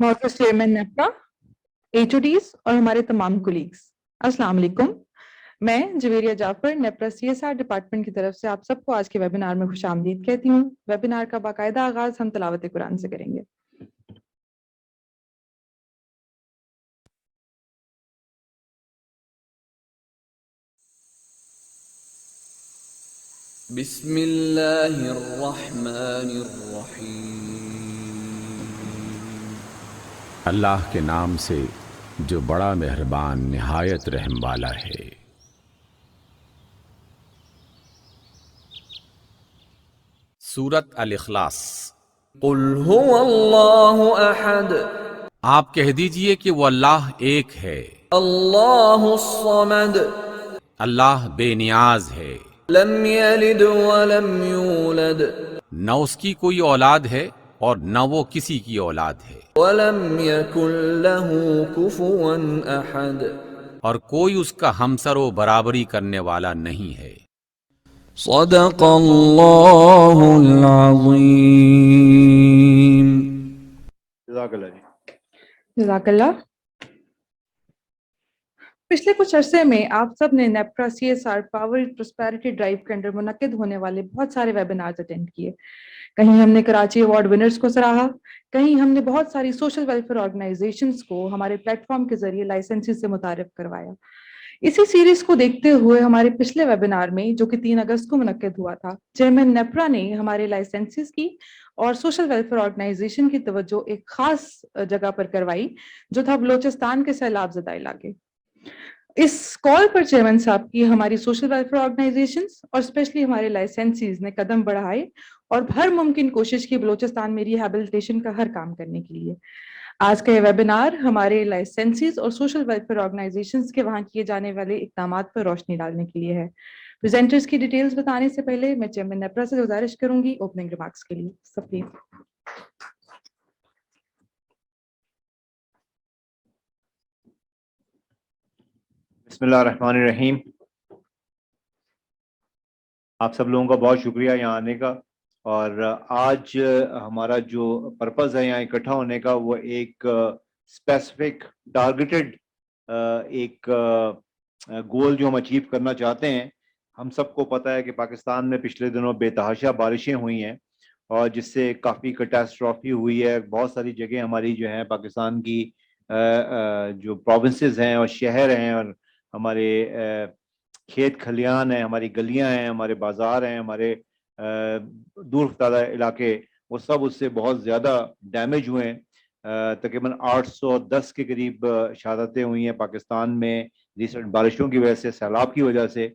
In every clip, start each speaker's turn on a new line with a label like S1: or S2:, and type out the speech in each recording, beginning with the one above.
S1: معزز chairman NEPRA, HODs اور ہمارے تمام کولیگز، السلام علیکم۔ میں جویریہ جعفر نیپرا CSR ڈپارٹمنٹ کی طرف سے آپ سب کو آج کے ویبینار میں خوش آمدید کہتی ہوں۔ ویبینار کا باقاعدہ آغاز ہم تلاوت قرآن سے کریں گے۔
S2: بسم اللہ الرحمن الرحیم۔
S3: اللہ کے نام سے جو بڑا مہربان نہایت رحم والا ہے۔ سورۃ الاخلاص۔
S2: قل هو اللہ احد،
S3: آپ کہہ دیجئے کہ وہ اللہ ایک ہے،
S2: اللہ الصمد،
S3: اللہ بے نیاز ہے،
S2: لم یلد ولم یولد،
S3: نہ اس کی کوئی اولاد ہے اور نہ وہ کسی کی اولاد ہے،
S2: ولم یکن له کفوا احد،
S3: اور کوئی اس کا ہمسر و برابری کرنے والا نہیں ہے۔
S2: صدق اللہ العظیم۔
S4: جزاک اللہ جی۔
S1: جزاک اللہ۔ پچھلے کچھ عرصے میں آپ سب نے NEPRA CSR power prosperity drive کے اندر منعقد ہونے والے بہت سارے ویبینارز اٹینڈ کیے۔ کہیں ہم نے کراچی ایوارڈ ونرز کو سراہا، کہیں ہم نے بہت ساری سوشل ویلفیئر آرگنائزیشنز کو ہمارے پلیٹ فارم کے ذریعے لائسنسز سے متعارف کروایا۔ اسی سیریز کو دیکھتے ہوئے ہمارے پچھلے ویبینار میں جو کہ 3 اگست کو منعقد ہوا تھا، چیئرمین نیپرا نے ہمارے لائسنسز کی اور سوشل ویلفیئر آرگنائزیشن کی توجہ ایک خاص جگہ پر کروائی جو تھا بلوچستان کے سیلاب زدہ علاقے۔ اس کال پر چیئرمین صاحب کی ہماری سوشل ویلفیئر آرگنائزیشنز اور اسپیشلی ہمارے لائسنسیز نے قدم بڑھائے اور ہر ممکن کوشش کی بلوچستان میں ریہیبلیٹیشن کا ہر کام کرنے کے لیے۔ آج کا یہ ویبینار ہمارے لائسنسیز اور سوشل ویلفیئر آرگنائزیشنز کے وہاں کیے جانے والے اقدامات پر روشنی ڈالنے کے لیے ہے۔ پریزنٹرز کی ڈیٹیلز بتانے سے پہلے میں چیئرمین نیپرا سے گزارش کروں گی اوپننگ ریمارکس کے لیے۔ سب پلیز۔
S4: بسم اللہ الرحمن الرحیم۔ آپ سب لوگوں کا بہت شکریہ یہاں آنے کا، اور آج ہمارا جو پرپز ہے یہاں اکٹھا ہونے کا وہ ایک اسپیسیفک ٹارگیٹڈ ایک گول جو ہم اچیو کرنا چاہتے ہیں۔ ہم سب کو پتہ ہے کہ پاکستان میں پچھلے دنوں بے تحاشا بارشیں ہوئی ہیں اور جس سے کافی کیٹاسٹرافی ہوئی ہے۔ بہت ساری جگہیں ہماری جو ہیں پاکستان کی جو پروونسز ہیں اور شہر ہیں اور ہمارے کھیت کھلیان ہیں، ہماری گلیاں ہیں، ہمارے بازار ہیں، ہمارے دور افتادہ علاقے، وہ سب اس سے بہت زیادہ ڈیمیج ہوئے ہیں۔ تقریباً 810 کے قریب شہادتیں ہوئی ہیں پاکستان میں ریسنٹ بارشوں کی وجہ سے، سیلاب کی وجہ سے،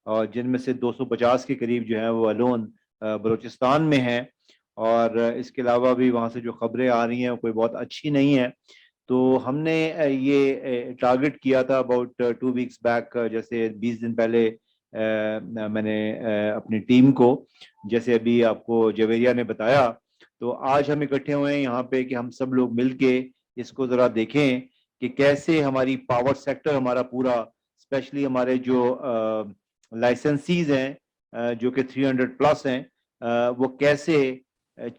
S4: اور جن میں سے 250 کے قریب جو ہیں وہ الون بلوچستان میں ہیں۔ اور اس کے علاوہ بھی وہاں سے جو خبریں آ رہی ہیں وہ کوئی بہت اچھی نہیں ہیں۔ تو ہم نے یہ ٹارگٹ کیا تھا اباؤٹ 2 ویکس بیک، جیسے 20 دن پہلے میں نے اپنی ٹیم کو، جیسے ابھی آپ کو جویریہ نے بتایا، تو آج ہم اکٹھے ہوئے ہیں یہاں پہ کہ ہم سب لوگ مل کے اس کو ذرا دیکھیں کہ کیسے ہماری پاور سیکٹر ہمارا پورا، اسپیشلی ہمارے جو لائسنسیز ہیں جو کہ 300+ ہیں، وہ کیسے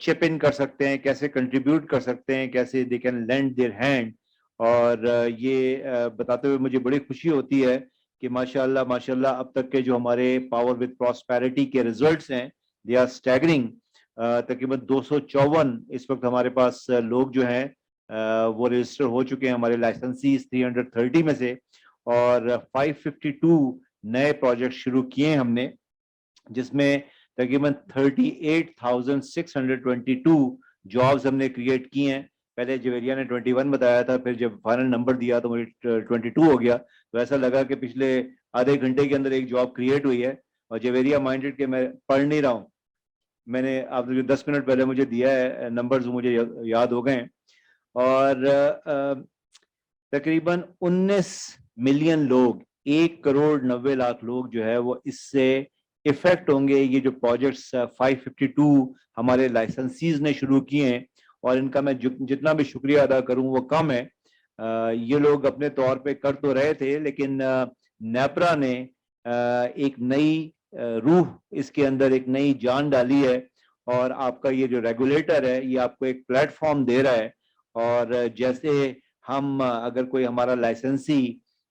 S4: چپ ان کر سکتے ہیں، کیسے کنٹریبیوٹ کر سکتے ہیں، کیسے they can land their hand. اور یہ بتاتے ہوئے مجھے بڑی خوشی ہوتی ہے کہ ماشاءاللہ اب تک کے جو ہمارے پاور وتھ پراسپیرٹی کے ریزلٹس ہیں دے آر اسٹیگرنگ۔ تقریباً 254 اس وقت ہمارے پاس لوگ جو ہیں وہ رجسٹر ہو چکے ہیں ہمارے لائسنسیز 330 میں سے، اور 552 نئے پروجیکٹ شروع کیے ہیں ہم نے، جس میں تقریباً 38,622 جابز ہم نے کریٹ کی ہیں۔ پہلے جویریہ نے 21 بتایا تھا، پھر جب فائنل نمبر دیا تو مجھے 22 ہو گیا، تو ایسا لگا کہ پچھلے آدھے گھنٹے کے اندر ایک جاب کریٹ ہوئی ہے۔ اور جویریہ مائنڈڈ کہ میں پڑھ نہیں رہا ہوں، میں نے آپ نے جو 10 منٹ پہلے مجھے دیا ہے نمبرز مجھے یاد ہو گئے ہیں۔ اور تقریباً 19 ملین لوگ، 1,90,00,000 لوگ جو ہے وہ اس سے افیکٹ ہوں گے۔ یہ جو پروجیکٹس 552 ہمارے لائسنسیز نے شروع کیے ہیں، اور ان کا میں جتنا بھی شکریہ ادا کروں وہ کم ہے۔ یہ لوگ اپنے طور پہ کر تو رہے تھے، لیکن نیپرا نے ایک نئی روح اس کے اندر، ایک نئی جان ڈالی ہے، اور آپ کا یہ جو ریگولیٹر ہے یہ آپ کو ایک پلیٹ فارم دے رہا ہے، اور جیسے ہم اگر کوئی ہمارا لائسنسی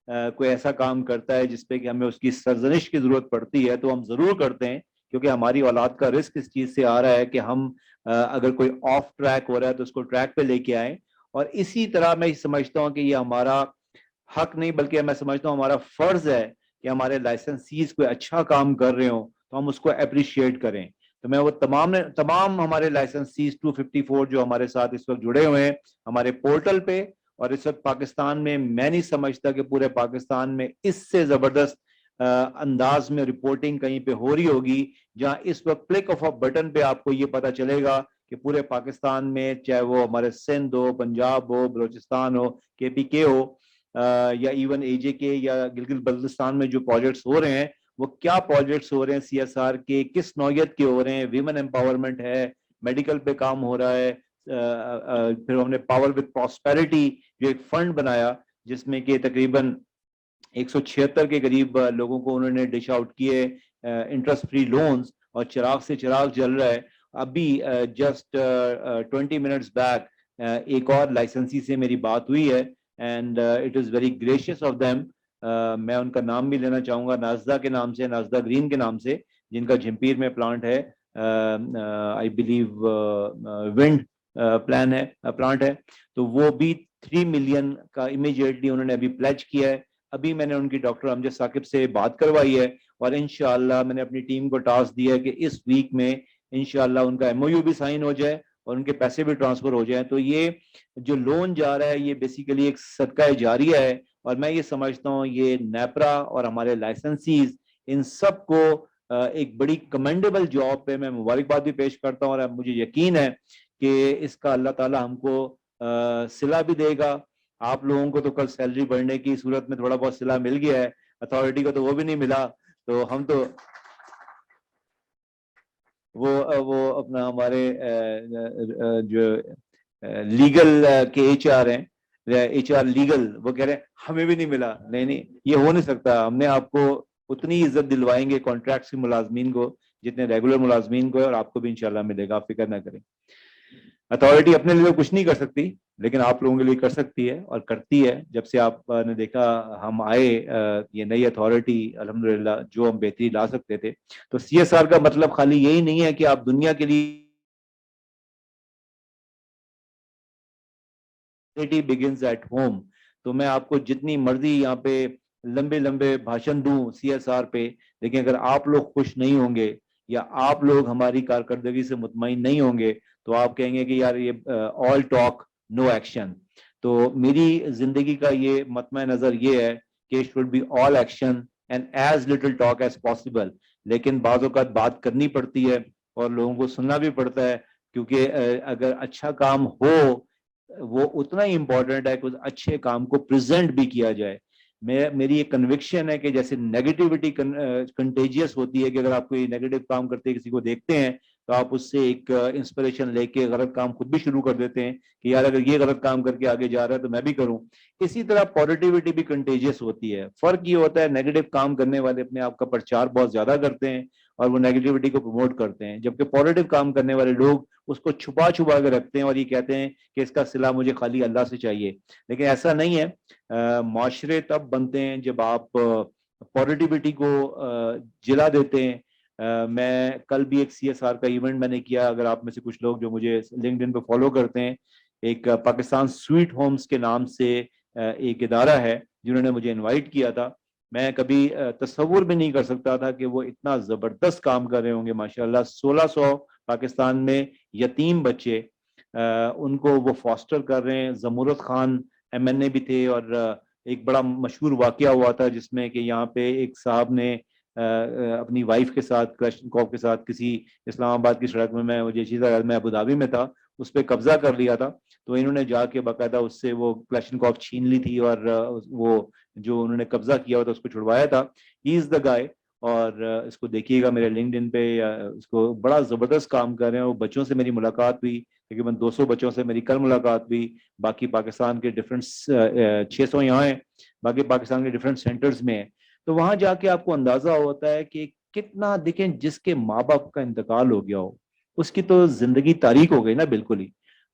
S4: کوئی ایسا کام کرتا ہے جس پہ کہ ہمیں اس کی سرزنش کی ضرورت پڑتی ہے تو ہم ضرور کرتے ہیں، کیونکہ ہماری اولاد کا رسک اس چیز سے آ رہا ہے کہ ہم اگر کوئی آف ٹریک ہو رہا ہے تو اس کو ٹریک پہ لے کے آئیں. اور اسی طرح میں سمجھتا ہوں کہ یہ ہمارا حق نہیں بلکہ میں سمجھتا ہوں ہمارا فرض ہے کہ ہمارے لائسنسیز کوئی اچھا کام کر رہے ہوں تو ہم اس کو اپریشیٹ کریں. تو میں وہ تمام ہمارے لائسنسیز 254 جو ہمارے ساتھ اس وقت جڑے ہوئے ہیں ہمارے پورٹل پہ، اور اس وقت پاکستان میں میں نہیں سمجھتا کہ پورے پاکستان میں اس سے زبردست انداز میں رپورٹنگ کہیں پہ ہو رہی ہوگی، جہاں اس وقت کلک آف بٹن پہ آپ کو یہ پتا چلے گا کہ پورے پاکستان میں چاہے وہ ہمارے سندھ ہو، پنجاب ہو، بلوچستان ہو، KPK ہو، یا ایون AJK یا گلگت بلتستان میں جو پروجیکٹس ہو رہے ہیں وہ کیا پروجیکٹس ہو رہے ہیں CSR کے، کس نوعیت کے ہو رہے ہیں. ویمن امپاورمنٹ ہے، میڈیکل پہ کام ہو رہا ہے. پھر ہم نے پاور وتھ پراسپیرٹی جو ایک فنڈ بنایا جس میں کہ تقریباً 176 کے قریب لوگوں کو انہوں نے ڈش آؤٹ کیے انٹرسٹ فری لونز، اور چراغ سے چراغ جل رہا ہے. ابھی جسٹ 20 منٹس بیک ایک اور لائسنسی سے میری بات ہوئی ہے and it is very gracious of them. میں ان کا نام بھی لینا چاہوں گا، نازدہ کے نام سے، نازدہ گرین کے نام سے، جن کا جھمپیر میں پلانٹ ہے، آئی بلیو ونڈ پلانٹ ہے. تو وہ بھی 3 ملین کا امیجیٹلی انہوں نے ابھی پلیج کیا ہے. ابھی میں نے ان کی ڈاکٹر امجد ثاقب سے بات کروائی ہے اور انشاءاللہ میں نے اپنی ٹیم کو ٹاسک دیا ہے کہ اس ویک میں انشاءاللہ ان کا MOU بھی سائن ہو جائے اور ان کے پیسے بھی ٹرانسفر ہو جائیں. تو یہ جو لون جا رہا ہے یہ بیسیکلی ایک صدقہ جاریہ ہے، اور میں یہ سمجھتا ہوں یہ نیپرا اور ہمارے لائسنسیز ان سب کو ایک بڑی کمینڈیبل جاب پہ میں مبارکباد بھی پیش کرتا ہوں، اور مجھے یقین ہے کہ اس کا اللہ تعالی ہم کو صلہ بھی دے گا. آپ لوگوں کو تو کل سیلری بڑھنے کی صورت میں تھوڑا بہت صلہ مل گیا ہے، اتھارٹی کو تو وہ بھی نہیں ملا. تو ہم تو وہ اپنا ہمارے جو لیگل کے HR ہیں، HR لیگل، وہ کہہ رہے ہیں ہمیں بھی نہیں ملا. نہیں یہ ہو نہیں سکتا. ہم نے آپ کو اتنی عزت دلوائیں گے کانٹریکٹس کے ملازمین کو جتنے ریگولر ملازمین کو ہے، اور آپ کو بھی انشاءاللہ ملے گا، آپ فکر نہ کریں. اتھارٹی اپنے لیے کچھ نہیں کر سکتی لیکن آپ لوگوں کے لیے کر سکتی ہے اور کرتی ہے. جب سے آپ نے دیکھا ہم آئے یہ نئی اتھارٹی الحمدللہ جو ہم بہتری لا سکتے تھے. تو CSR کا مطلب خالی یہی نہیں ہے کہ آپ دنیا کے لیے begins at home. تو میں آپ کو جتنی مرضی یہاں پہ لمبے بھاشن دوں CSR پہ، لیکن اگر آپ لوگ خوش نہیں ہوں گے یا آپ لوگ ہماری کارکردگی سے مطمئن نہیں ہوں گے تو آپ کہیں گے کہ یار یہ آل ٹاک نو ایکشن. تو میری زندگی کا یہ مطمع نظر یہ ہے کہ should be all action and as little talk as possible. لیکن بعض اوقات بات کرنی پڑتی ہے اور لوگوں کو سننا بھی پڑتا ہے، کیونکہ اگر اچھا کام ہو وہ اتنا ہی امپورٹنٹ ہے کہ اس اچھے کام کو پریزنٹ بھی کیا جائے. میری ایک کنوکشن ہے کہ جیسے نیگیٹیوٹی کنٹیجیس ہوتی ہے، کہ اگر آپ کوئی نیگیٹو کام کرتے کسی کو دیکھتے ہیں تو آپ اس سے ایک انسپریشن لے کے غلط کام خود بھی شروع کر دیتے ہیں کہ یار اگر یہ غلط کام کر کے آگے جا رہا ہے تو میں بھی کروں. اسی طرح پازیٹیوٹی بھی کنٹیجیس ہوتی ہے. فرق یہ ہوتا ہے نیگیٹو کام کرنے والے اپنے آپ کا پرچار بہت زیادہ کرتے ہیں اور وہ نیگیٹیوٹی کو پروموٹ کرتے ہیں، جبکہ پازیٹیو کام کرنے والے لوگ اس کو چھپا کے رکھتے ہیں اور یہ کہتے ہیں کہ اس کا صلہ مجھے خالی اللہ سے چاہیے. لیکن ایسا نہیں ہے. معاشرے تب بنتے ہیں جب آپ پازیٹیوٹی کو جلا دیتے ہیں. میں کل بھی ایک CSR کا ایونٹ میں نے کیا. اگر آپ میں سے کچھ لوگ جو مجھے LinkedIn پہ فالو کرتے ہیں، ایک پاکستان سویٹ ہومز کے نام سے ایک ادارہ ہے جنہوں نے مجھے انوائٹ کیا تھا. میں کبھی تصور بھی نہیں کر سکتا تھا کہ وہ اتنا زبردست کام کر رہے ہوں گے. ماشاءاللہ 1600 پاکستان میں یتیم بچے ان کو وہ فاسٹر کر رہے ہیں. زمورت خان MNA بھی تھے، اور ایک بڑا مشہور واقعہ ہوا تھا جس میں کہ یہاں پہ ایک صاحب نے اپنی وائف کے ساتھ کلاشنکوف کے ساتھ کسی اسلام آباد کی سڑک میں مجھے چیز میں ابوظہبی میں تھا اس پہ قبضہ کر لیا تھا. تو انہوں نے جا کے باقاعدہ اس سے وہ کلاشنکوف چھین لی تھی اور وہ جو انہوں نے قبضہ کیا ہوا تھا اس کو چھڑوایا تھا. ہی از دا گائے. اور اس کو دیکھیے گا میرے LinkedIn پہ، یا اس کو بڑا زبردست کام کر رہے ہیں. وہ بچوں سے میری ملاقات ہوئی، تقریباً 200 بچوں سے میری کل ملاقات ہوئی. باقی پاکستان کے ڈفرینٹ 600 یہاں ہیں، باقی پاکستان کے ڈفرینٹ سینٹرز میں ہیں. تو وہاں جا کے آپ کو اندازہ ہوتا ہے کہ کتنا، دیکھیں جس کے ماں باپ کا انتقال ہو گیا ہو اس کی تو زندگی تاریک ہو گئی نا بالکل ہی.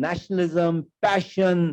S4: nationalism, passion,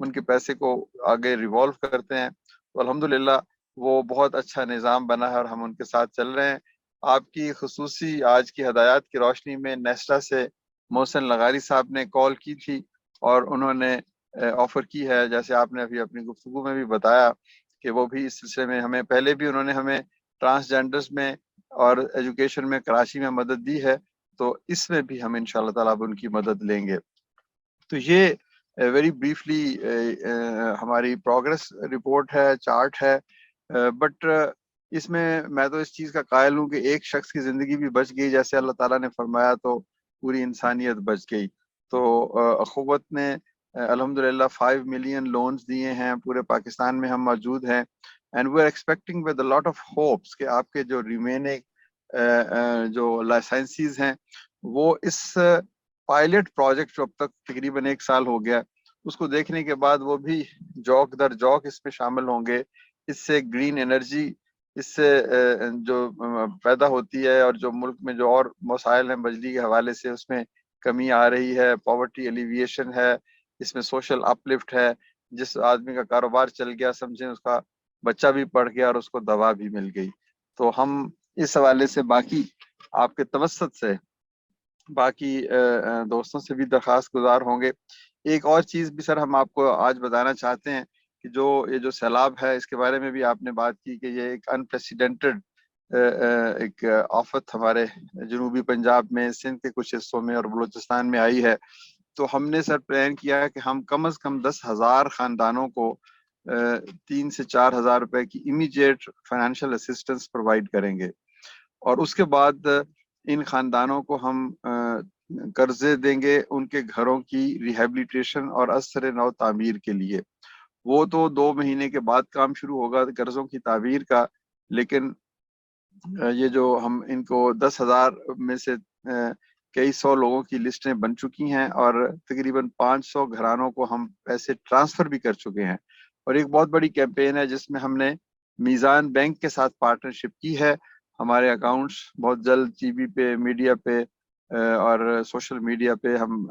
S5: ان کے پیسے کو آگے ریوالو کرتے ہیں. تو الحمدللہ وہ بہت اچھا نظام بنا ہے اور ہم ان کے ساتھ چل رہے ہیں. آپ کی خصوصی آج کی ہدایات کی روشنی میں نیسٹا سے محسن لغاری صاحب نے کال کی تھی اور انہوں نے آفر کی ہے, جیسے آپ نے ابھی اپنی گفتگو میں بھی بتایا کہ وہ بھی اس سلسلے میں ہمیں پہلے بھی انہوں نے ہمیں ٹرانسجینڈرز میں اور ایجوکیشن میں کراچی میں مدد دی ہے, تو اس میں بھی ہم انشاءاللہ تعالیٰ ان کی مدد لیں گے. تو یہ ویری بریفلی ہماری پروگرس رپورٹ ہے, چارٹ ہے. بٹ اس میں تو اس چیز کا قائل ہوں کہ ایک شخص کی زندگی بھی بچ گئی, جیسے اللہ تعالیٰ نے فرمایا, تو پوری انسانیت بچ گئی. تو اخوت نے الحمدللہ 5 ملین لونز دیے ہیں, پورے پاکستان میں ہم موجود ہیں. And we are expecting with lot of hopes کہ آپ کے جو ریمیننگ جو لائسنسز ہیں وہ اس پائلٹ پروجیکٹ جو اب تک تقریباً 1 سال ہو گیا, اس کو دیکھنے کے بعد وہ بھی جوک در جوک اس میں شامل ہوں گے. اس سے گرین انرجی اس سے جو پیدا ہوتی ہے اور جو ملک میں جو اور مسائل ہیں بجلی کے حوالے سے اس میں کمی آ رہی ہے, پاورٹی ایلیویشن ہے, اس میں سوشل اپلفٹ ہے. جس آدمی کا کاروبار چل گیا سمجھیں اس کا بچہ بھی پڑھ گیا اور اس کو دوا بھی مل گئی. تو ہم اس حوالے سے باقی آپ کے توسط سے باقی دوستوں سے بھی درخواست گزار ہوں گے. ایک اور چیز بھی سر ہم آپ کو آج بتانا چاہتے ہیں کہ یہ جو سیلاب ہے اس کے بارے میں بھی آپ نے بات کی کہ یہ ایک انپریسیڈنٹڈ ایک آفت ہمارے جنوبی پنجاب میں, سندھ کے کچھ حصوں میں اور بلوچستان میں آئی ہے. تو ہم نے سر پلان کیا کہ ہم کم از کم 10,000 خاندانوں کو 3 سے 4,000 روپے کی امیڈیٹ فائنینشیل اسسٹنس پرووائڈ کریں گے, اور اس کے بعد ان خاندانوں کو ہم قرضے دیں گے ان کے گھروں کی ریہیبلیٹیشن اور اثر نو تعمیر کے لیے. وہ تو 2 مہینے کے بعد کام شروع ہوگا قرضوں کی تعمیر کا, لیکن یہ جو ہم ان کو 10,000 میں سے کئی سو لوگوں کی لسٹیں بن چکی ہیں اور تقریباً 500 گھرانوں کو ہم پیسے ٹرانسفر بھی کر چکے ہیں. اور ایک بہت بڑی کیمپین ہے جس میں ہم نے میزان بینک کے ساتھ پارٹنرشپ کی ہے. ہمارے اکاؤنٹس بہت جلد ٹی وی پہ, میڈیا پہ اور سوشل میڈیا پہ ہم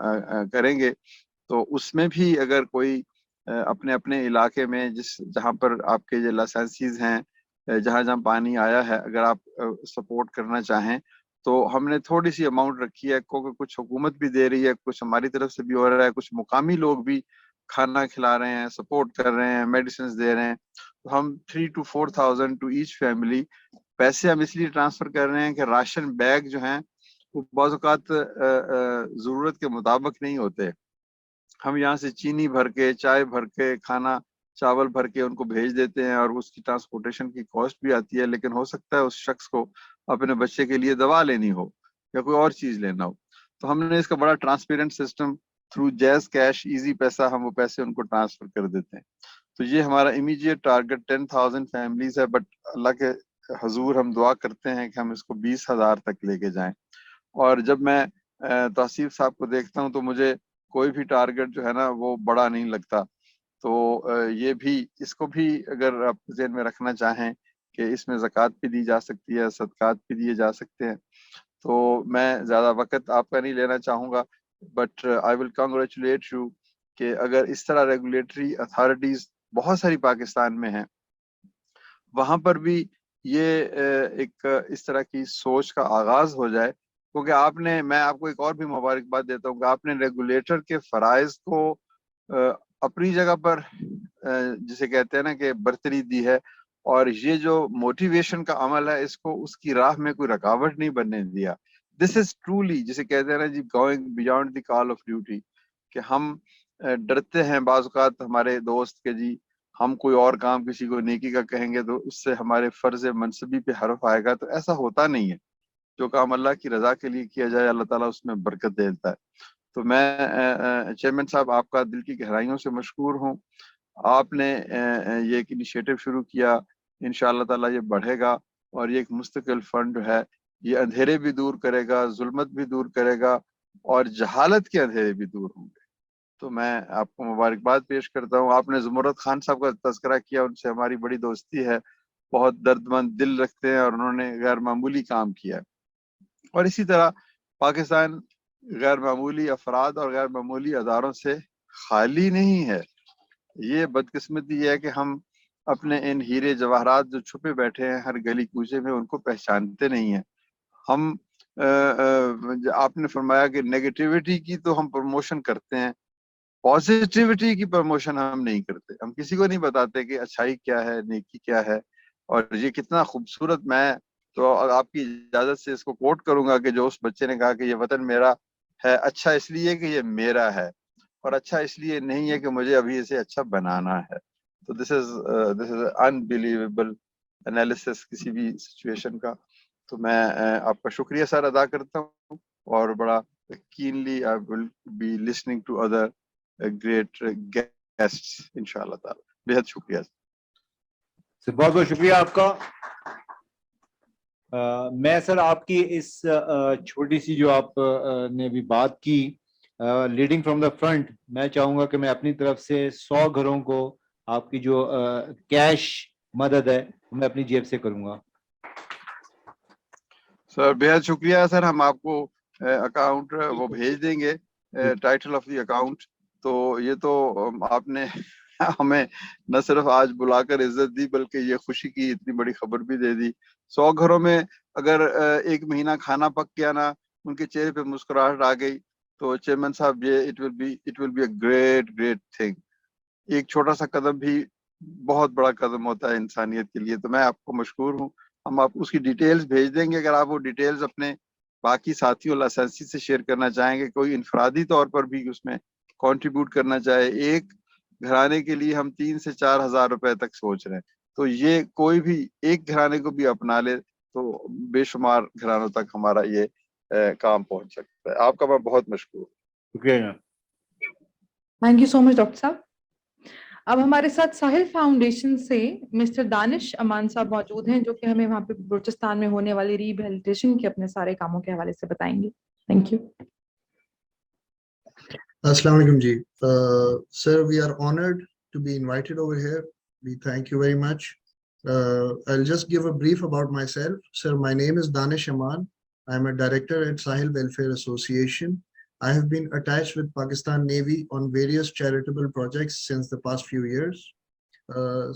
S5: کریں گے. تو اس میں بھی اگر کوئی اپنے اپنے علاقے میں جہاں پر آپ کے جو لائسنسز ہیں, جہاں جہاں پانی آیا ہے, اگر آپ سپورٹ کرنا چاہیں تو ہم نے تھوڑی سی اماؤنٹ رکھی ہے, کیونکہ کچھ حکومت بھی دے رہی ہے, کچھ ہماری طرف سے بھی ہو رہا ہے, کچھ مقامی لوگ بھی کھانا کھلا رہے ہیں, سپورٹ کر رہے ہیں, میڈیسنز دے رہے ہیں. تو ہم 3 to 4,000 ٹو ایچ فیملی پیسے ہم اس لیے ٹرانسفر کر رہے ہیں کہ راشن بیگ جو ہیں وہ بعض اوقات ضرورت کے مطابق نہیں ہوتے. ہم یہاں سے چینی بھر کے, چائے بھر کے, کھانا چاول بھر کے ان کو بھیج دیتے ہیں اور اس کی ٹرانسپورٹیشن کی کاسٹ بھی آتی ہے, لیکن ہو سکتا ہے اس شخص کو اپنے بچے کے لیے دوا لینی ہو یا کوئی اور چیز لینا ہو. تو ہم نے اس کا بڑا ٹرانسپیرنٹ سسٹم تھرو جیز کیش, ایزی پیسہ, ہم وہ پیسے ان کو ٹرانسفر کر دیتے ہیں. تو یہ ہمارا امیڈیٹ ٹارگٹ 10,000 فیملیز ہے, بٹ اللہ کے حضور ہم دعا کرتے ہیں کہ ہم اس کو 20,000 تک لے کے جائیں. اور جب میں توصیف صاحب کو دیکھتا ہوں تو مجھے کوئی بھی ٹارگٹ جو ہے نا وہ بڑا نہیں لگتا. تو یہ بھی, اس کو بھی اگر آپ ذہن میں رکھنا چاہیں کہ اس میں زکوٰۃ بھی دی جا سکتی ہے, صدقات بھی دیے جا سکتے ہیں. تو میں زیادہ وقت آپ کا نہیں لینا چاہوں گا, but I will congratulate you کہ اگر اس طرح ریگولیٹری اتھارٹیز بہت ساری پاکستان میں ہیں, وہاں پر بھی یہ ایک اس طرح کی سوچ کا آغاز ہو جائے. کیونکہ میں آپ کو ایک اور بھی مبارکباد دیتا ہوں کہ آپ نے ریگولیٹر کے فرائض کو اپنی جگہ پر جسے کہتے ہیں نا کہ برتری دی ہے, اور یہ جو موٹیویشن کا عمل ہے اس کو اس کی راہ میں کوئی رکاوٹ نہیں بننے دیا. دس از ٹرولی جسے کہتے ہیں نا جی going beyond the call of duty, کہ ہم ڈرتے ہیں بعض اوقات ہمارے دوست کے جی ہم کوئی اور کام کسی کو نیکی کا کہیں گے تو اس سے ہمارے فرض منصبی پہ حرف آئے گا. تو ایسا ہوتا نہیں ہے, جو کام اللہ کی رضا کے لیے کیا جائے اللہ تعالیٰ اس میں برکت دیتا ہے. تو میں چیئرمین صاحب آپ کا دل کی گہرائیوں سے مشکور ہوں. آپ نے یہ ایک انیشیٹو شروع کیا, انشاءاللہ تعالیٰ یہ بڑھے گا اور یہ ایک مستقل فنڈ ہے, یہ اندھیرے بھی دور کرے گا, ظلمت بھی دور کرے گا اور جہالت کے اندھیرے بھی دور ہوں گے. تو میں آپ کو مبارکباد پیش کرتا ہوں. آپ نے زمرد خان صاحب کا تذکرہ کیا, ان سے ہماری بڑی دوستی ہے, بہت درد مند دل رکھتے ہیں اور انہوں نے غیر معمولی کام کیا ہے. اور اسی طرح پاکستان غیر معمولی افراد اور غیر معمولی اداروں سے خالی نہیں ہے. یہ بدقسمتی یہ ہے کہ ہم اپنے ان ہیرے جواہرات جو چھپے بیٹھے ہیں ہر گلی کوچے میں ان کو پہچانتے نہیں ہیں. ہم آپ نے فرمایا کہ نیگیٹیوٹی کی تو ہم پروموشن کرتے ہیں, پازیٹیوٹی کی پروموشن ہم نہیں کرتے. ہم کسی کو نہیں بتاتے کہ اچھائی کیا ہے, نیکی کیا ہے, اور یہ کتنا خوبصورت. میں تو آپ کی اجازت سے اس کو کوٹ کروں گا کہ جو اس بچے نے کہا کہ یہ وطن میرا ہے اچھا اس لیے کہ یہ میرا ہے, اور اچھا اس لیے نہیں ہے کہ مجھے ابھی اسے اچھا بنانا ہے. تو دس از انبلیویبل انالیسس کسی بھی سچویشن کا. تو میں آپ کا شکریہ سر ادا کرتا ہوں, اور بڑا keenly I will be listening to other great guests انشاءاللہ تعالی. بہت شکریہ.
S4: بہت بہت شکریہ آپ کا. میں سر آپ کی اس چھوٹی سی جو آپ نے ابھی بات کی لیڈنگ فرام دا فرنٹ, میں چاہوں گا کہ میں اپنی طرف سے 100 گھروں کو آپ کی جو کیش مدد ہے میں اپنی جیب سے کروں گا.
S5: سر بہت شکریہ سر. ہم آپ کو اکاؤنٹ وہ بھیج دیں گے, ٹائٹل آف دی اکاؤنٹ. تو یہ تو آپ نے ہمیں نہ صرف آج بلا کر عزت دی بلکہ یہ خوشی کی اتنی بڑی خبر بھی دے دی. 100 گھروں میں اگر ایک مہینہ کھانا پک گیا نا, ان کے چہرے پہ مسکراہٹ آ گئی, تو چیئرمین صاحب یہ it will be a great thing. ایک چھوٹا سا قدم بھی بہت بڑا قدم ہوتا ہے انسانیت کے لیے. تو میں آپ کو مشکور ہوں. ہم آپ اس کی ڈیٹیلز بھیج دیں گے. اگر آپ وہ ڈیٹیلز اپنے باقی ساتھیوں لائسنسی سے شیئر کرنا چاہیں گے, کوئی انفرادی طور پر بھی اس میں کنٹریبیوٹ کرنا چاہے, ایک گھرانے کے لیے ہم 3 سے 4 ہزار روپے تک سوچ رہے ہیں. تو یہ کوئی بھی ایک گھرانے کو بھی اپنا لے تو بے شمار گھرانوں تک ہمارا یہ کام پہنچ سکتا ہے. آپ کا میں بہت مشکور ہوں.
S4: شکریہ.
S1: Thank you so much doctor صاحب. اب ہمارے ساتھ ساحل فاؤنڈیشن سے مسٹر دانش امان صاحب موجود ہیں, جو کہ ہمیں وہاں پہ بلوچستان میں ہونے والی ریہیبلیٹیشن کے اپنے سارے کاموں کے حوالے سے بتائیں گے. Thank you.
S6: السلام علیکم جی. Sir, we are honored to be invited over here. We thank you very much. I'll just give a brief about myself. Sir, my name is Danish Aman. I'm a director at Sahil Welfare Association. I have been attached with Pakistan Navy on various charitable projects since the past few years.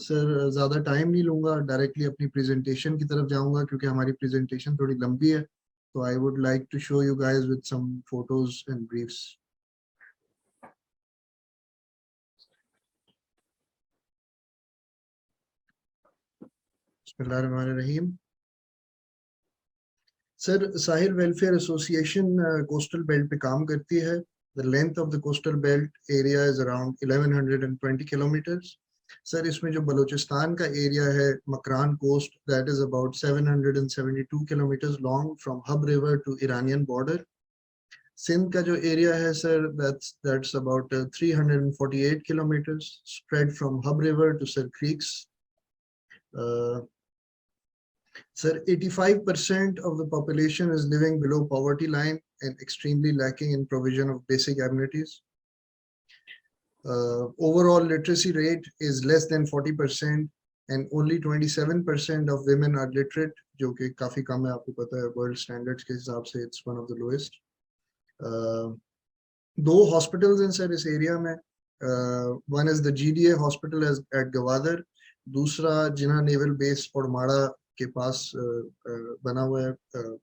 S6: Sir, زیادہ time نہیں لوں گا, directly اپنی presentation کی طرف جاؤں گا کیونکہ ہماری presentation تھوڑی لمبی ہے. تو I would like to show you guys with some photos and briefs. بسم اللہ الرحمن الرحیم. سر, ساحل ویلفیئر ایسوسیشن کوسٹل بیلٹ پہ کام کرتی ہے. The length of the coastal belt area is around 1120 kilometers. سر, اس میں جو بلوچستان کا ایریا ہے, Makran coast, that is about 772 kilometers long from Hub River to Iranian border. Sindh کا جو ایریا ہے سر, that's about 348 kilometers spread from Hub River to Sir Creeks. Sir, 85% of the population is living below poverty line and extremely lacking in provision of basic amenities. Overall literacy rate is less than 40% and only 27% of women are literate, جو کہ کافی کم ہے. آپ کو پتا ہے world standards کے حساب سے it's one of the lowest. 2 hospitals ہیں سر اس ایریا میں. One is the GDA hospital at Gwadar. دوسرا جناح نیول بیس پڑماڑا کے پاس بنا ہوا ہے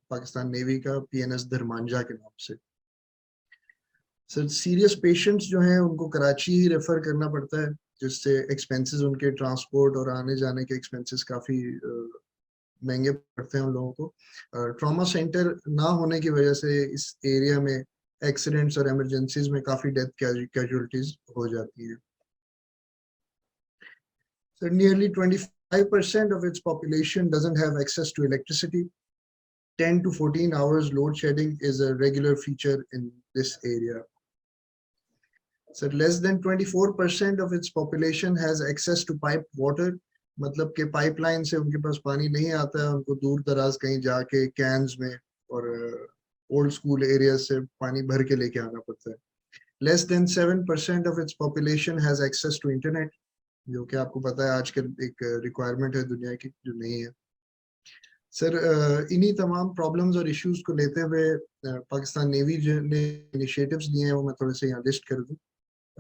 S6: پاکستان نیوی کا, PNS دھرمانجا کے نام سے. سر, سیریس پیشنٹس جو ہیں ان کو کراچی ہی ریفر کرنا پڑتا ہے, جس سے ایکسپینسز ان کے ٹرانسپورٹ اور آنے جانے کے ایکسپینسز کافی مہنگے پڑتے ہیں ان لوگوں کو. ٹراما سینٹر نہ ہونے کی وجہ سے اس ایریا میں ایکسیڈنٹس اور ایمرجنسیز میں کافی ڈیتھ کیجوالٹیز ہو جاتی ہیں. So nearly 25% of its population doesn't have access to electricity. 10 to 14 hours load shedding is a regular feature in this area. So less than 24% of its population has access to piped water. مطلب کہ pipe line سے ان کے پاس پانی نہیں آتا ہے, ان کو دور دراز کہیں جا کے کینز میں اور اولڈ اسکول ایریاز سے پانی بھر کے لے کے آنا پڑتا ہے. Less than 7% of its population has access to internet, جو کہ آپ کو پتا ہے آج کل ایک ریکوائرمنٹ ہے دنیا کی جو نہیں ہے. سر, انہی تمام پرابلمز اور ایشوز کو لیتے ہوئے پاکستان نیوی نے انیشیٹوز لیے ہیں, وہ میں تھوڑے سے یہاں لسٹ کر دوں.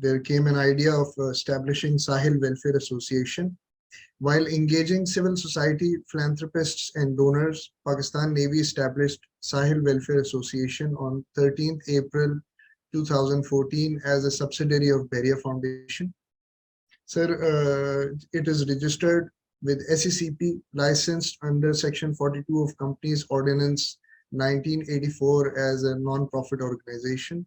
S6: there came an idea of establishing Sahil Welfare Association. While engaging civil society, philanthropists and donors, Pakistan Navy established Sahil Welfare Association on 13th April 2014 as a subsidiary of Beria Foundation. Sir, it is registered with SECP, licensed under Section 42 of Companies Ordinance 1984 as a non-profit organization.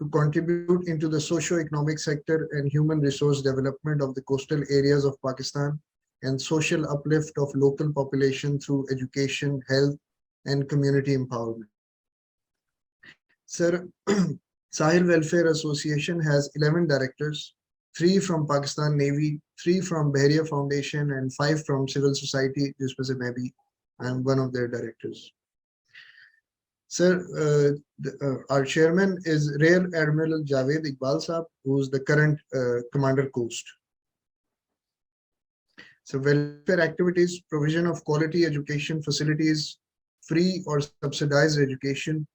S6: to contribute into the socio-economic sector and human resource development of the coastal areas of Pakistan and social uplift of local population through education, health, and community empowerment. Sir, Sahil Welfare Association has 11 directors, 3 from Pakistan Navy, 3 from Beria Foundation, and 5 from civil society. This was a maybe I am one of their directors. Sir, our chairman is Rear Admiral Javed Iqbal Saab, who is the current Commander Coast. So welfare activities, provision of quality education facilities, free or subsidized education,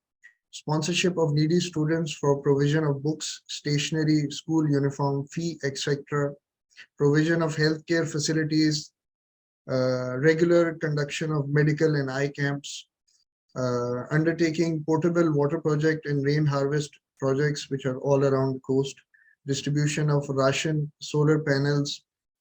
S6: sponsorship of needy students for provision of books, stationery, school uniform, fee, etc., provision of healthcare facilities, regular conduction of medical and eye camps, undertaking portable water project and rain harvest projects which are all around the coast, distribution of ration, solar panels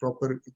S6: proper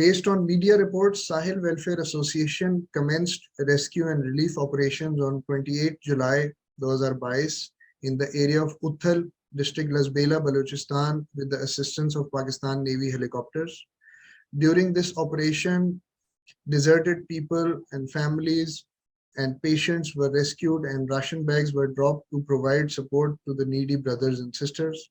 S6: based on media reports, Sahil Welfare Association commenced rescue and relief operations on 28 July 2022 in the area of Uthal, district Lasbela, Balochistan, with the assistance of Pakistan Navy helicopters. During this operation, deserted people and families and patients were rescued and ration bags were dropped to provide support to the needy brothers and sisters.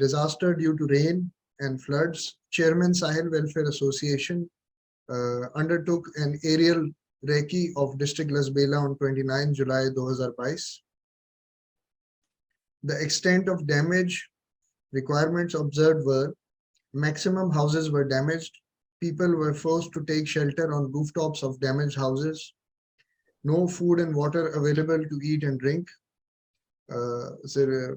S6: disaster due to rain and floods, Chairman Sahil Welfare Association undertook an aerial recce of District Lasbela on 29 July 2022. The extent of damage requirements observed were: maximum houses were damaged, people were forced to take shelter on rooftops of damaged houses, no food and water available to eat and drink. Sir,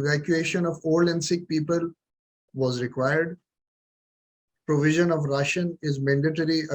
S6: Evacuation of old and sick people was required. Provision of ration is mandatory.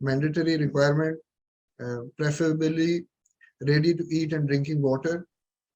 S6: mandatory requirement, preferably ready to eat and drinking water,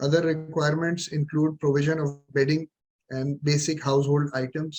S6: Other requirements include provision of bedding and basic household items.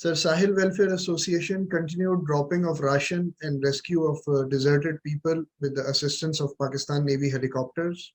S6: Sir, Sahil Welfare Association continued dropping of ration and rescue of deserted people with the assistance of Pakistan Navy helicopters.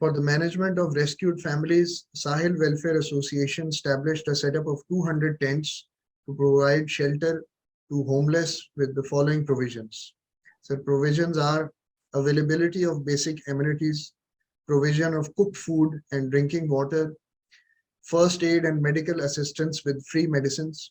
S6: For the management of rescued families, Sahil Welfare Association established a setup of 200 tents to provide shelter to homeless with the following provisions. So provisions are availability of basic amenities, provision of cooked food and drinking water, first aid and medical assistance with free medicines.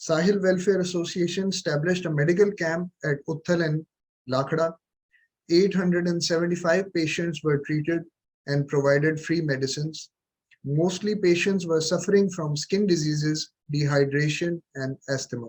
S6: Sahil Welfare Association established a medical camp at Uthal and Lakhda. 875 patients were treated and provided free medicines. Mostly patients were suffering from skin diseases, dehydration and asthma.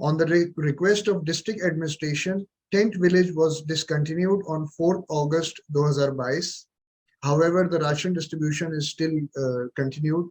S6: On the request of district administration, Tent Village was discontinued on 4th August 2022. However, the ration distribution is still continued.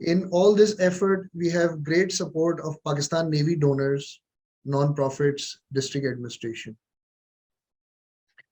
S6: In all this effort, we have great support of Pakistan Navy donors, non-profits, district administration.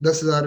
S6: 10,000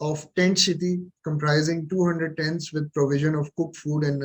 S6: of tent city comprising 200 tents with provision of cooked food and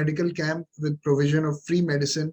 S6: medical camp with provision of free medicine.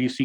S7: DC,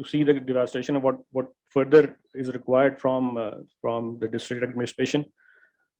S7: to see the devastation of what further is required from the district administration.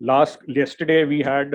S7: yesterday we had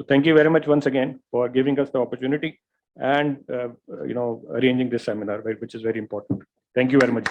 S7: So thank you very much once again for giving us the opportunity and arranging this seminar, right, which is very important. Thank you very much.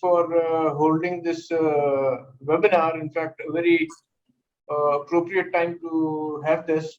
S8: for holding this webinar. In fact, a very appropriate time to have this.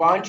S8: 5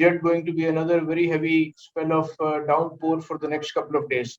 S8: yet going to be another very heavy spell of downpour for the next couple of days.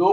S8: 2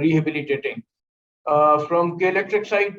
S8: rehabilitating. From K Electric side,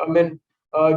S8: I mean,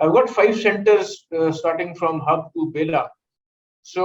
S8: I've got 5 centers starting from hub to Bela. So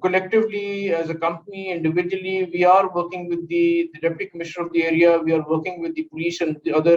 S8: collectively as a company, individually, we are working with the deputy commissioner of the area, we are working with the police and the other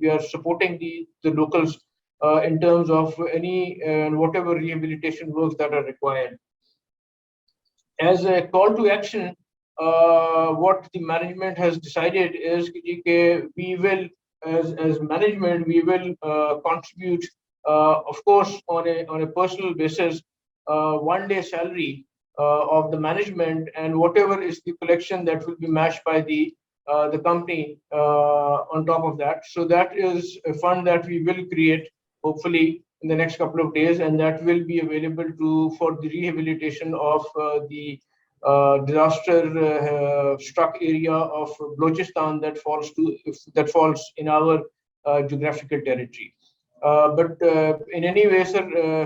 S8: we are supporting the locals in terms of any whatever rehabilitation works that are required. As a call to action, what the management has decided is that we will, as management, we will contribute, of course, on a personal basis, 1 day salary of the management, and whatever is the collection that will be matched by the company on top of that. So that is a fund that we will create hopefully in the next couple of days, and that will be available for the rehabilitation of the disaster struck area of Balochistan that falls in our geographical territory. But in any way, sir,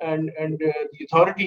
S8: and the authority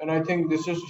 S8: and I think this is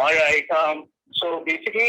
S9: Alright, so basically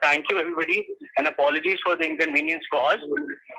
S9: thank you everybody and apologies for the inconvenience caused.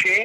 S9: 6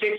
S9: 6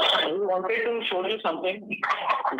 S9: We wanted to show you something,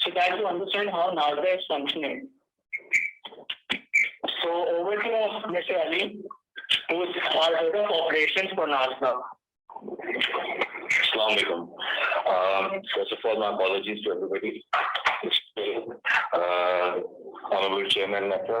S9: so that you understand how NASDA is functioning. So over to Mr. Ali, who is our head of operations for NASDA.
S10: Assalamu alaikum. First of all, my apologies to everybody. Honorable Chairman Natra,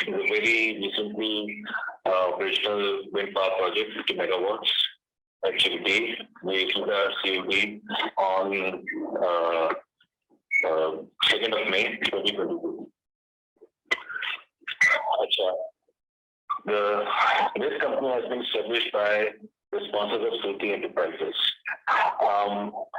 S10: is a very recently operational wind power project, 50 megawatts. Actually, we issued our COD on 2nd of May 2022. This company has been established by the sponsors of Suti Enterprises.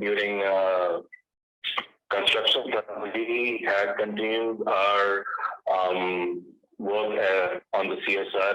S10: during construction, we had continued our work on the CSR.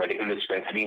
S10: medical dispensary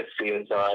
S10: SCSR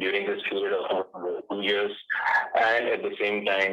S10: during this period of 2 years, and at the same time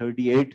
S4: 38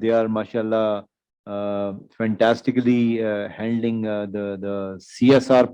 S4: they are mashallah fantastically handling the CSR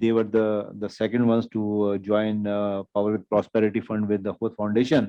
S4: they were the second ones to join power with prosperity fund with the Khud foundation.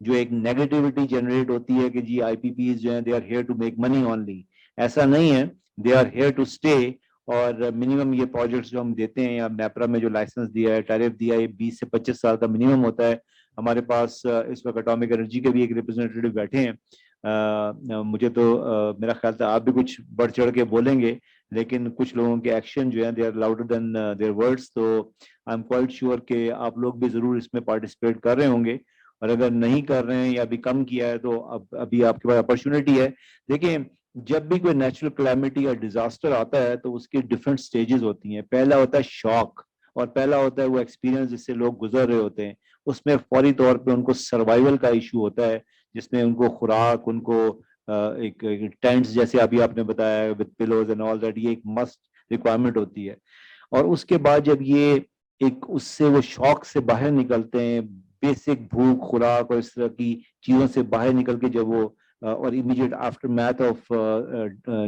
S4: جو ایک negativity generate ہوتی ہے کہ جی IPPs جو ہیں they are here to make money only, ایسا نہیں ہے، they are here to stay. اور منیمم یہ پروجیکٹس جو ہم دیتے ہیں یا نیپرا میں جو لائسنس دیا ہے، ٹیرف دیا ہے، یہ 20 سے 25 سال کا منیمم ہوتا ہے. ہمارے پاس اس وقت اٹامک انرجی کے بھی ایک ریپرزینٹیو بیٹھے ہیں. مجھے تو میرا خیال تھا آپ بھی کچھ بڑھ چڑھ کے بولیں گے، لیکن کچھ لوگوں کے ایکشن جو ہیں they are louder than their words. تو آئی ایم کوائٹ شیور کہ آپ لوگ بھی ضرور اس میں پارٹیسپیٹ کر رہے ہوں گے، اور اگر نہیں کر رہے ہیں یا ابھی کم کیا ہے تو ابھی آپ کے پاس اپرچونٹی ہے. دیکھیں جب بھی کوئی نیچرل کلیمٹی یا ڈیزاسٹر آتا ہے تو اس کی ڈفرینٹ سٹیجز ہوتی ہیں. پہلا ہوتا ہے شاک، اور پہلا ہوتا ہے وہ ایکسپیرینس جس سے لوگ گزر رہے ہوتے ہیں. اس میں فوری طور پہ ان کو سروائیول کا ایشو ہوتا ہے، جس میں ان کو خوراک، ان کو ایک ٹینٹس جیسے ابھی آپ نے بتایا with pillows and all that, یہ ایک مسٹ ریکوائرمنٹ ہوتی ہے. اور اس کے بعد جب یہ ایک اس سے وہ شوق سے باہر نکلتے ہیں، بیسک بھوک، خوراک اور اس طرح کی چیزوں سے باہر نکل کے جب وہ اور امیڈیٹ آفٹر میتھ آف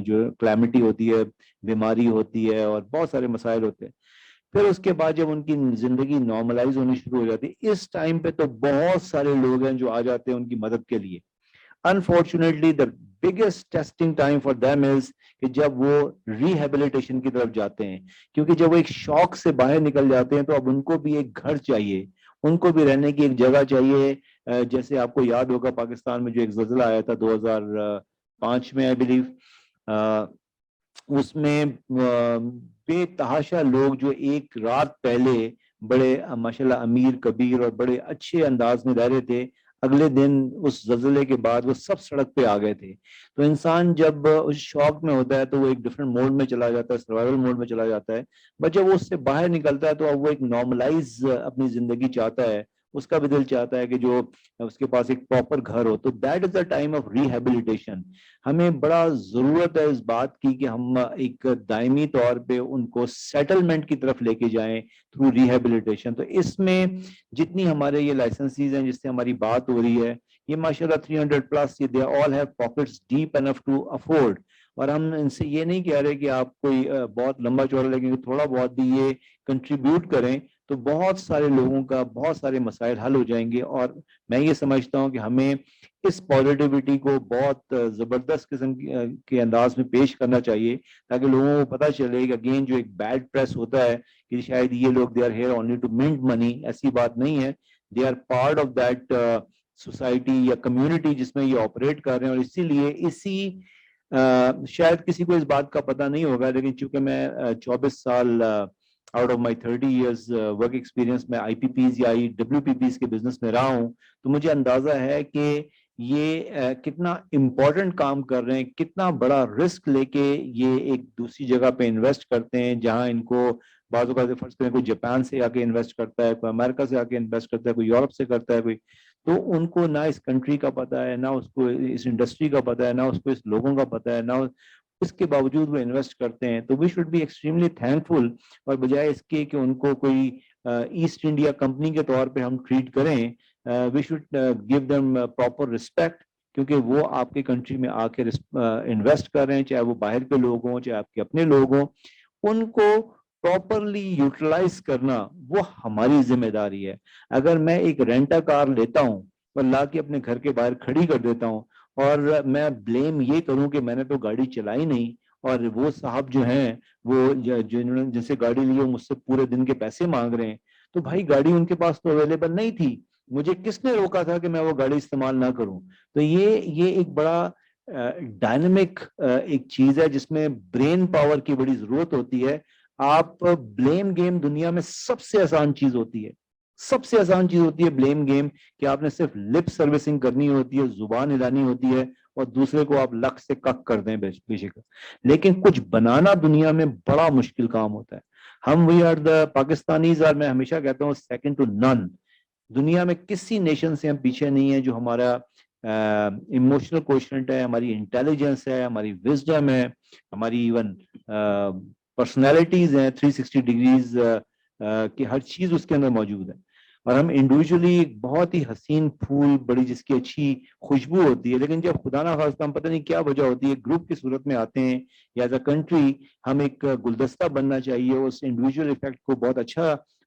S4: جو کلیمٹی ہوتی ہے، بیماری ہوتی ہے اور بہت سارے مسائل ہوتے ہیں، پھر اس کے بعد جب ان کی زندگی نارملائز ہونی شروع ہو جاتی ہے، اس ٹائم پہ تو بہت سارے لوگ ہیں جو آ جاتے ہیں ان کی مدد کے لیے. Unfortunately, the biggest testing time for them is کہ جب وہ ریہیبلیٹیشن کی طرف جاتے ہیں، کیونکہ جب وہ ایک شوق سے باہر نکل جاتے ہیں تو اب ان کو بھی ایک گھر چاہیے، ان کو بھی رہنے کی ایک جگہ چاہیے. جیسے آپ کو یاد ہوگا پاکستان میں جو ایک زلزلہ آیا تھا 2005 میں آئی بلیو، اس میں بے تحاشا لوگ جو ایک رات پہلے بڑے ماشاءاللہ امیر کبیر اور بڑے اچھے انداز میں رہ رہے تھے، اگلے دن اس زلزلے کے بعد وہ سب سڑک پہ آ گئے تھے. تو انسان جب اس شوق میں ہوتا ہے تو وہ ایک ڈفرینٹ موڈ میں چلا جاتا ہے، سروائیول موڈ میں چلا جاتا ہے. بٹ جب وہ اس سے باہر نکلتا ہے تو اب وہ ایک نارملائز اپنی زندگی چاہتا ہے، اس کا بھی دل چاہتا ہے کہ جو اس کے پاس ایک پراپر گھر ہو. تو that is the time of rehabilitation. ہمیں بڑا ضرورت ہے اس بات کی کہ ہم ایک دائمی طور پہ ان کو سیٹلمنٹ کی طرف لے کے جائیں تھرو ریہیبلیٹیشن. تو اس میں جتنی ہمارے یہ لائسنسیز ہیں جس سے ہماری بات ہو رہی ہے، یہ ماشاءاللہ 300 پلس، یہ they all have pockets deep enough to afford. اور ہم ان سے یہ نہیں کہہ رہے کہ آپ کوئی بہت لمبا چوڑا لگے، تھوڑا بہت بھی یہ کنٹریبیوٹ کریں تو بہت سارے لوگوں کا بہت سارے مسائل حل ہو جائیں گے. اور میں یہ سمجھتا ہوں کہ ہمیں اس پازیٹیوٹی کو بہت زبردست قسم کے انداز میں پیش کرنا چاہیے، تاکہ لوگوں کو پتہ چلے کہ اگین جو ایک بیڈ پریس ہوتا ہے کہ شاید یہ لوگ they are here only to mint money, ایسی بات نہیں ہے. They are part of that society یا کمیونٹی جس میں یہ آپریٹ کر رہے ہیں. اور اسی لیے شاید کسی کو اس بات کا پتہ نہیں ہوگا، لیکن چونکہ میں 24 سال out of my 30 years work experience میں IPPs یا WPPs کے بزنس میں رہا ہوں، تو مجھے اندازہ ہے کہ یہ کتنا امپورٹنٹ کام کر رہے ہیں، کتنا بڑا رسک لے کے یہ ایک دوسری جگہ پہ انویسٹ کرتے ہیں، جہاں ان کو بعض اوقات فرض کریں کوئی جاپان سے آ کے انویسٹ کرتا ہے، کوئی امریکہ سے آ کے انویسٹ کرتا ہے، کوئی یورپ سے کرتا ہے کوئی. تو ان کو نہ اس کنٹری کا پتہ ہے، نہ اس کو اس انڈسٹری کا پتہ ہے، نہ اس کو اس لوگوں کا پتہ ہے، نہ اس کے باوجود وہ انویسٹ کرتے ہیں. تو we should be extremely thankful, اور بجائے اس کے کہ ان کو کوئی ایسٹ انڈیا کمپنی کے طور پہ ہم ٹریٹ کریں، we should give them proper respect, کیونکہ وہ آپ کے کنٹری میں آ کے انویسٹ کر رہے ہیں، چاہے وہ باہر کے لوگ ہوں چاہے آپ کے اپنے لوگ ہوں. ان کو پراپرلی یوٹیلائز کرنا وہ ہماری ذمہ داری ہے. اگر میں ایک رینٹا کار لیتا ہوں اور لا کے اپنے گھر کے باہر کھڑی کر دیتا ہوں اور میں بلیم یہ کروں کہ میں نے تو گاڑی چلائی نہیں، اور وہ صاحب جو ہیں وہ جنہوں نے جن سے گاڑی لی وہ مجھ سے پورے دن کے پیسے مانگ رہے ہیں، تو بھائی گاڑی ان کے پاس تو اویلیبل نہیں تھی، مجھے کس نے روکا تھا کہ میں وہ گاڑی استعمال نہ کروں. تو یہ ایک بڑا ڈائنامک ایک چیز ہے جس میں برین پاور کی بڑی ضرورت ہوتی ہے. آپ بلیم گیم دنیا میں سب سے آسان چیز ہوتی ہے، سب سے آسان چیز ہوتی ہے بلیم گیم، کہ آپ نے صرف لپ سروسنگ کرنی ہوتی ہے، زبان ہلانی ہوتی ہے اور دوسرے کو آپ لک سے کک کر دیں بے شک. لیکن کچھ بنانا دنیا میں بڑا مشکل کام ہوتا ہے. ہم وی آر دا پاکستانیز، اور میں ہمیشہ کہتا ہوں سیکنڈ ٹو نن. دنیا میں کسی نیشن سے ہم پیچھے نہیں ہیں جو ہمارا ایموشنل کوشنٹ ہے، ہماری انٹیلیجنس ہے، ہماری وزڈم ہے، ہماری ایون پرسنالٹیز ہیں 360 ڈگریز کی ہر چیز اس کے اندر موجود ہے. اور ہم انڈیویجولی بہت ہی حسین پھول بڑی جس کی اچھی خوشبو ہوتی ہے، لیکن جب خدا نہ خواستہ ہم پتہ نہیں کیا وجہ ہوتی ہے گروپ کی صورت میں آتے ہیں یا ایز اے کنٹری ہم ایک گلدستہ بننا چاہیے، اس انڈیویجول ایفیکٹ کو بہت اچھا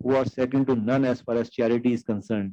S4: who are second to none as far as charity is concerned.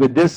S4: with this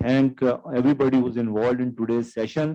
S4: thank everybody who's involved in today's session.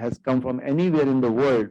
S4: has come from anywhere in the world,